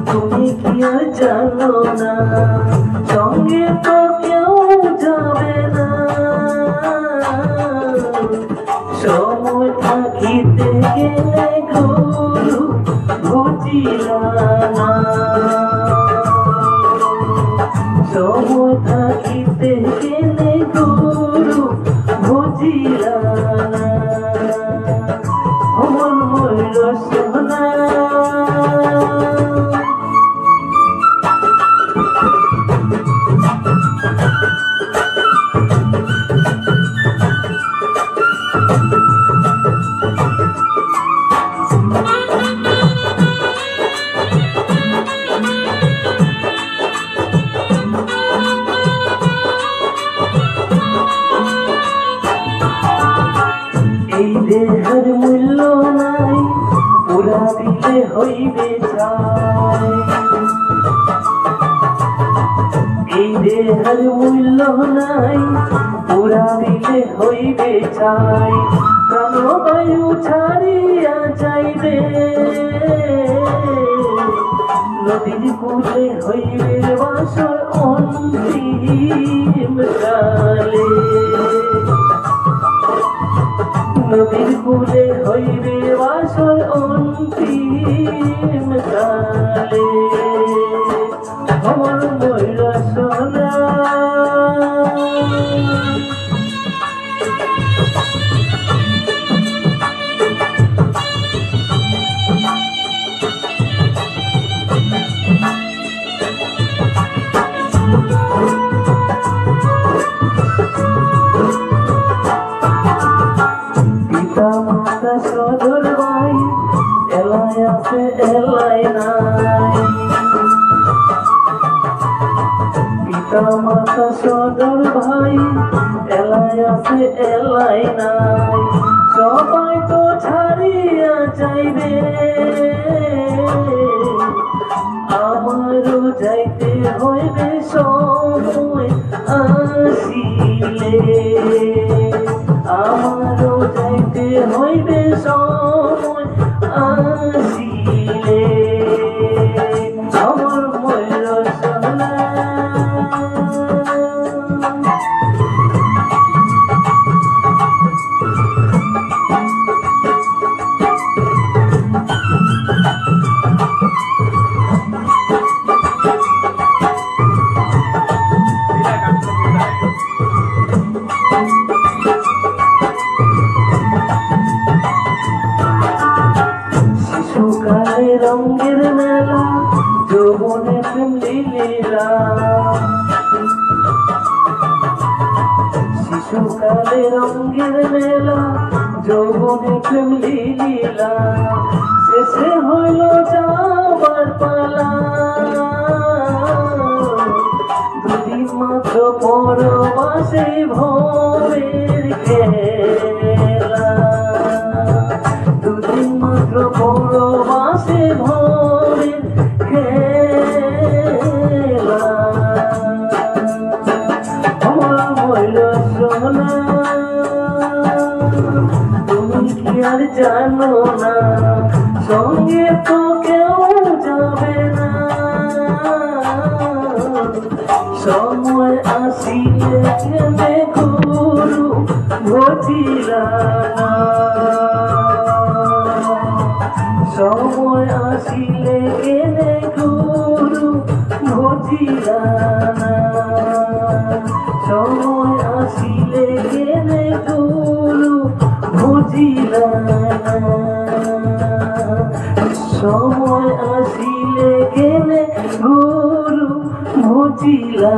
তুমি কি আর জানো না সঙ্গে তো কেউ যাবে না সময় থাকিতে গেলে গুরু বুঝিলা না সময় থাকিতে গেলে গুরু বুঝিলা না আমার ময়ূর সোনা এই দেহের মূল্য নাই পুরা দিলে হইবে চাই এই দেহের মূল্য নাই পুরা দিলে হইবে চাই প্রাণবায়ু ছাড়িয়া যাইবে নদীর কূলে হইবে বাসর অন্তিম কালে নদীর কূলে হইবে বাসর অন্তিম কালে আমার ময়ূর সোনা মাতা সদর ভাই এলাই আছে এলাই নাই পিতা মাতা সদর ভাই এলাই আছে এলাই নাই সবাই তো ছাড়িয়া যাইবে আমারও যাইতে হইবে সময় আসিলে আমারও যাইতে হইবে সময় আসিলে আমার ময়ূর সোনা শিশুকালে রঙের মেলা যৌবনে প্রেম লীলা শিশুকালে রঙের মেলা যৌবনে প্রেম লীলা শেষে হইল যাবার পালা দুদিন মাত্র পরবাসে ভোরের খেলা দুদিন মাত্র পরবাসে ভোরের খেলা আমার ময়ূর সোনা তুমি কি আর জানো না সঙ্গে তো কেউ যাবে না সময় আসিলে কেনে গুরু বুঝিলা না সময় আসিলে কেনে গুরু বুঝিলা না সময় আসিলে কেনে গুরু বুঝিলা না সময় আসিলে কেনে গুরু বুঝিলা